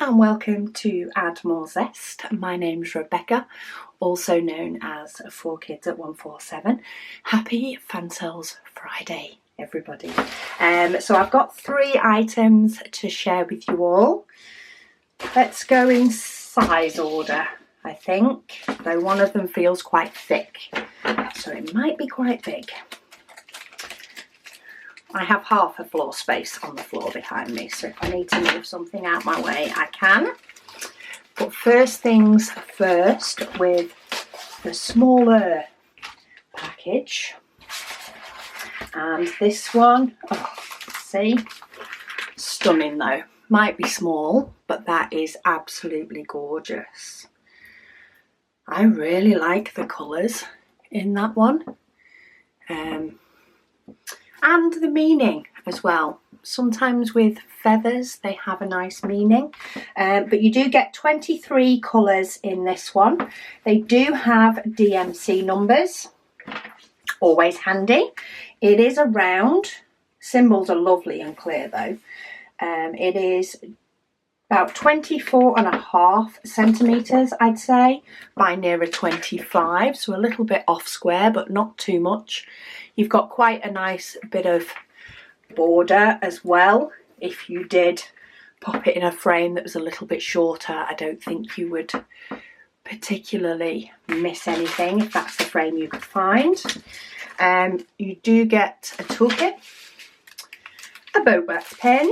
and welcome to Add More Zest. My name's Rebecca, also known as 4Kids at 147. Happy Fansells Friday, everybody. So I've got 3 items to share with you all. Let's go in size order, I think, though one of them feels quite thick, so it might be quite big. I have half a floor space on the floor behind me, so if I need to move something out my way, I can. But first things first, with the smaller package. And this one, see, stunning though. Might be small, but that is absolutely gorgeous. I really like the colours in that one. And the meaning as well. Sometimes with feathers they have a nice meaning, but you do get 23 colours in this one. They do have DMC numbers, always handy. It is a round. Symbols are lovely and clear though. It is about 24.5 centimetres, I'd say, by nearer 25, so a little bit off square, but not too much. You've got quite a nice bit of border as well. If you did pop it in a frame that was a little bit shorter, I don't think you would particularly miss anything if that's the frame you could find. You do get a toolkit, a boat wax pen,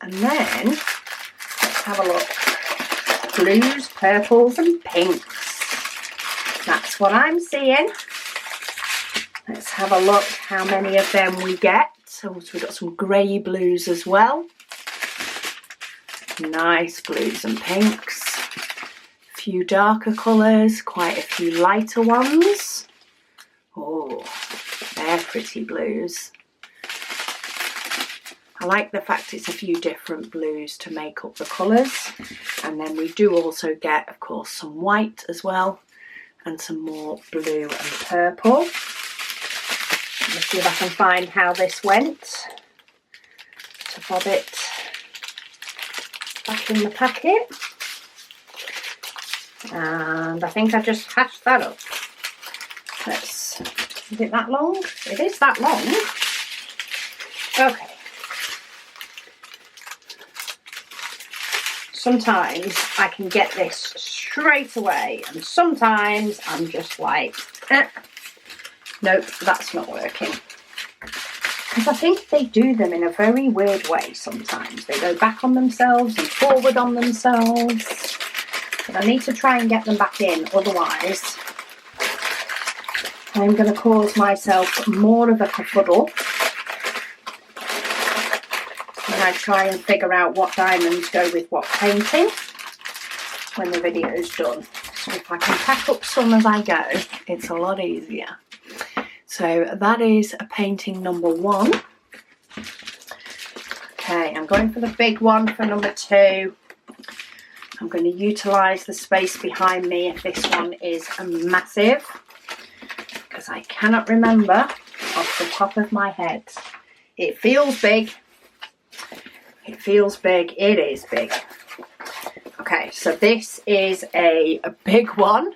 and then let's have a look. Blues, purples and pinks. That's what I'm seeing. Let's have a look how many of them we get. So we've got some grey blues as well. Nice blues and pinks. A few darker colours, quite a few lighter ones. Oh, they're pretty blues. I like the fact it's a few different blues to make up the colours. And then we do also get, of course, some white as well, and some more blue and purple. Let's see if I can find how this went. To bob it back in the packet. And I think I just hashed that up. Is it that long? It is that long. Okay. Sometimes I can get this straight away, and sometimes I'm just like, nope, that's not working. Because I think they do them in a very weird way sometimes. They go back on themselves and forward on themselves. But I need to try and get them back in, otherwise I'm going to cause myself more of a kerfuddle when I try and figure out what diamonds go with what painting when the video's done. So if I can pack up some as I go, it's a lot easier. So that is a painting number 1. Okay, I'm going for the big one for number 2. I'm going to utilise the space behind me if this one is massive, because I cannot remember off the top of my head. It feels big. It feels big. It is big. Okay, so this is a big one.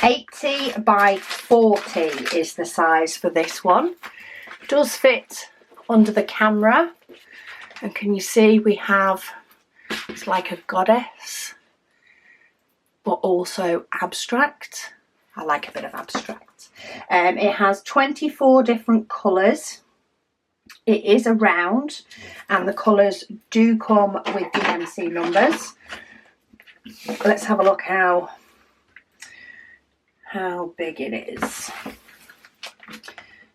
80 by 40 is the size for this one. It does fit under the camera. And can you see we have, it's like a goddess, but also abstract. I like a bit of abstract. It has 24 different colours. It is a round, and the colours do come with DMC numbers. Let's have a look how big it is.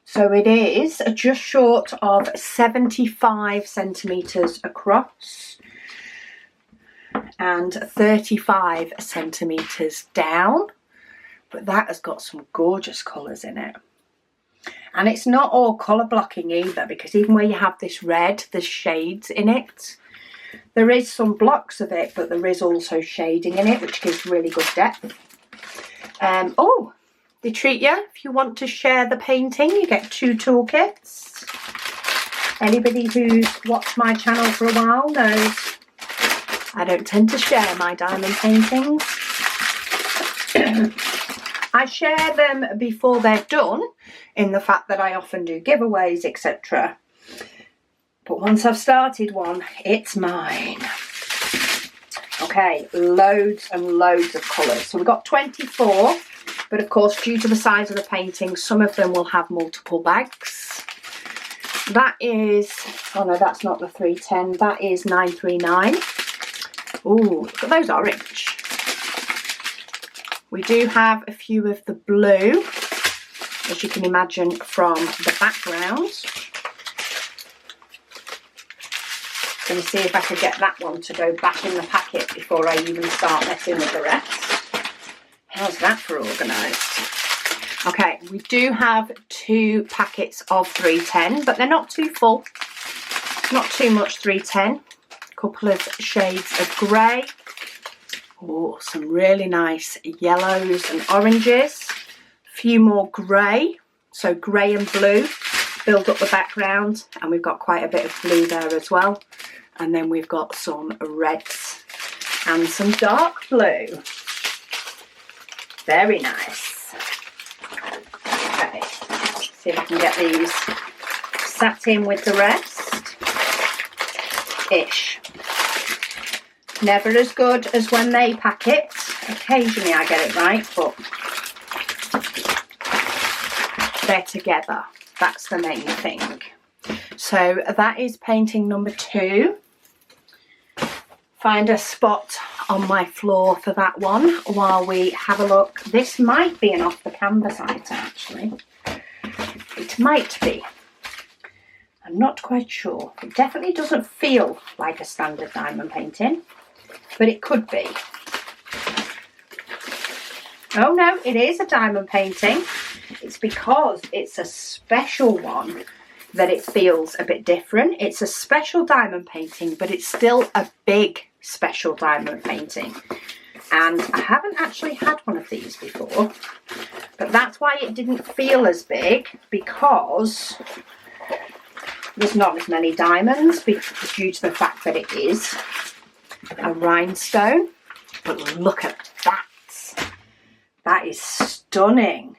So it is just short of 75 centimetres across and 35 centimetres down, but that has got some gorgeous colours in it. And it's not all colour blocking either, because even where you have this red, there's shades in it. There is some blocks of it, but there is also shading in it, which gives really good depth. Oh, they treat you. If you want to share the painting, you get 2 toolkits. Anybody who's watched my channel for a while knows I don't tend to share my diamond paintings. I share them before they're done, in the fact that I often do giveaways, etc. But once I've started one, it's mine. Okay, loads and loads of colours. So we've got 24, but of course, due to the size of the painting, some of them will have multiple bags. That is, oh no, that's not the 310, that is 939. Ooh, look at those orange. We do have a few of the blue, as you can imagine from the background. Going to see if I could get that one to go back in the packet before I even start messing with the rest. How's that for organised? Okay, we do have 2 packets of 310, but they're not too full. Not too much 310. A couple of shades of grey. Oh, some really nice yellows and oranges. A few more grey. So grey and blue build up the background, and we've got quite a bit of blue there as well. And then we've got some reds and some dark blue. Very nice. Okay, see if I can get these sat in with the rest. Ish. Never as good as when they pack it. Occasionally I get it right, but they're together. That's the main thing. So that is painting number 2. Find a spot on my floor for that one while we have a look. This might be an off the canvas item, actually. It might be. I'm not quite sure. It definitely doesn't feel like a standard diamond painting, but it could be. Oh no, it is a diamond painting. It's because it's a special one that it feels a bit different. It's a special diamond painting, but it's still a big special diamond painting. And I haven't actually had one of these before, but that's why it didn't feel as big, because there's not as many diamonds due to the fact that it is a rhinestone. But look at that. That is stunning.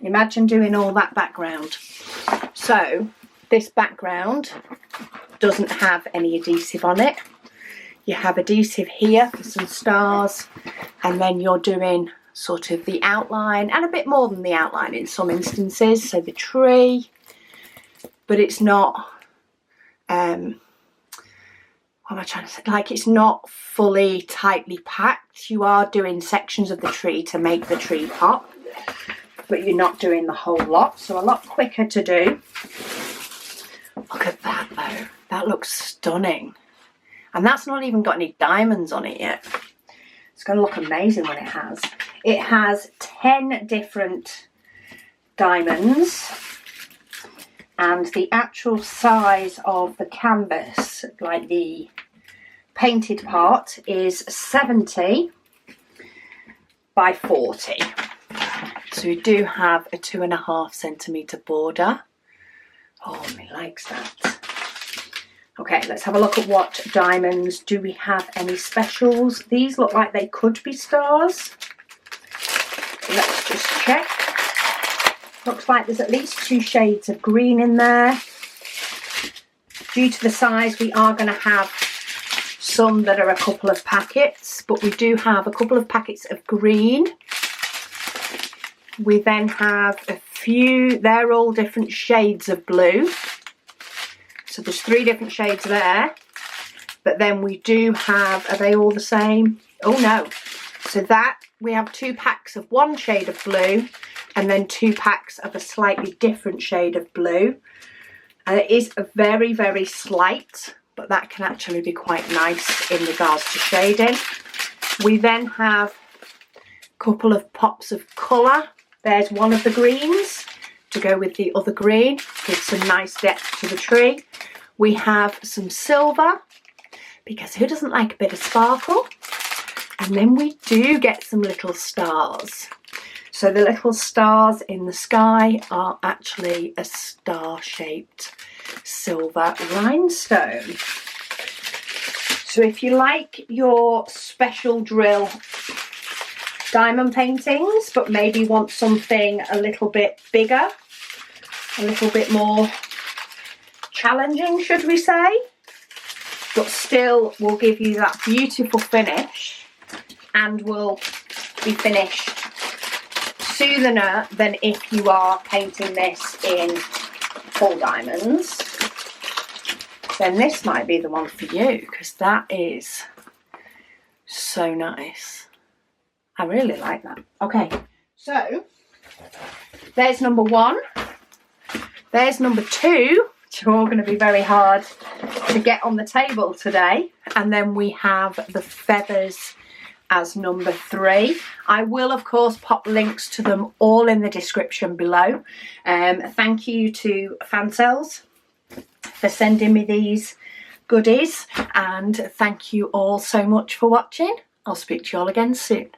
Imagine doing all that background. So this background doesn't have any adhesive on it. You have adhesive here for some stars, and then you're doing sort of the outline and a bit more than the outline in some instances, so the tree, but it's not what am I trying to say, like, it's not fully tightly packed. You are doing sections of the tree to make the tree pop, but you're not doing the whole lot, so a lot quicker to do. Look at that though, that looks stunning. And that's not even got any diamonds on it yet. It's going to look amazing when it has. It has 10 different diamonds, and the actual size of the canvas, like the painted part, is 70 by 40. So we do have a 2.5 centimetre border. Oh, me likes that. Okay, let's have a look at what diamonds. Do we have any specials? These look like they could be stars. Let's just check. Looks like there's at least 2 shades of green in there. Due to the size, we are going to have some that are a couple of packets, but we do have a couple of packets of green. We then have a few, they're all different shades of blue. So there's 3 different shades there, but then we do have, are they all the same? Oh no. So that, we have 2 packs of one shade of blue, and then 2 packs of a slightly different shade of blue. And it is a very, very slight, but that can actually be quite nice in regards to shading. We then have a couple of pops of colour. There's one of the greens to go with the other green, with some nice depth to the tree. We have some silver, because who doesn't like a bit of sparkle? And then we do get some little stars. So the little stars in the sky are actually a star-shaped silver rhinestone. So if you like your special drill diamond paintings, but maybe want something a little bit bigger, a little bit more challenging, should we say, but still will give you that beautiful finish and will be finished sooner than if you are painting this in full diamonds, then this might be the one for you, because that is so nice. I really like that. Okay, so there's number 1. There's number 2, which are all going to be very hard to get on the table today. And then we have the feathers as number 3. I will of course pop links to them all in the description below. Thank you to Fansells for sending me these goodies, and thank you all so much for watching. I'll speak to you all again soon.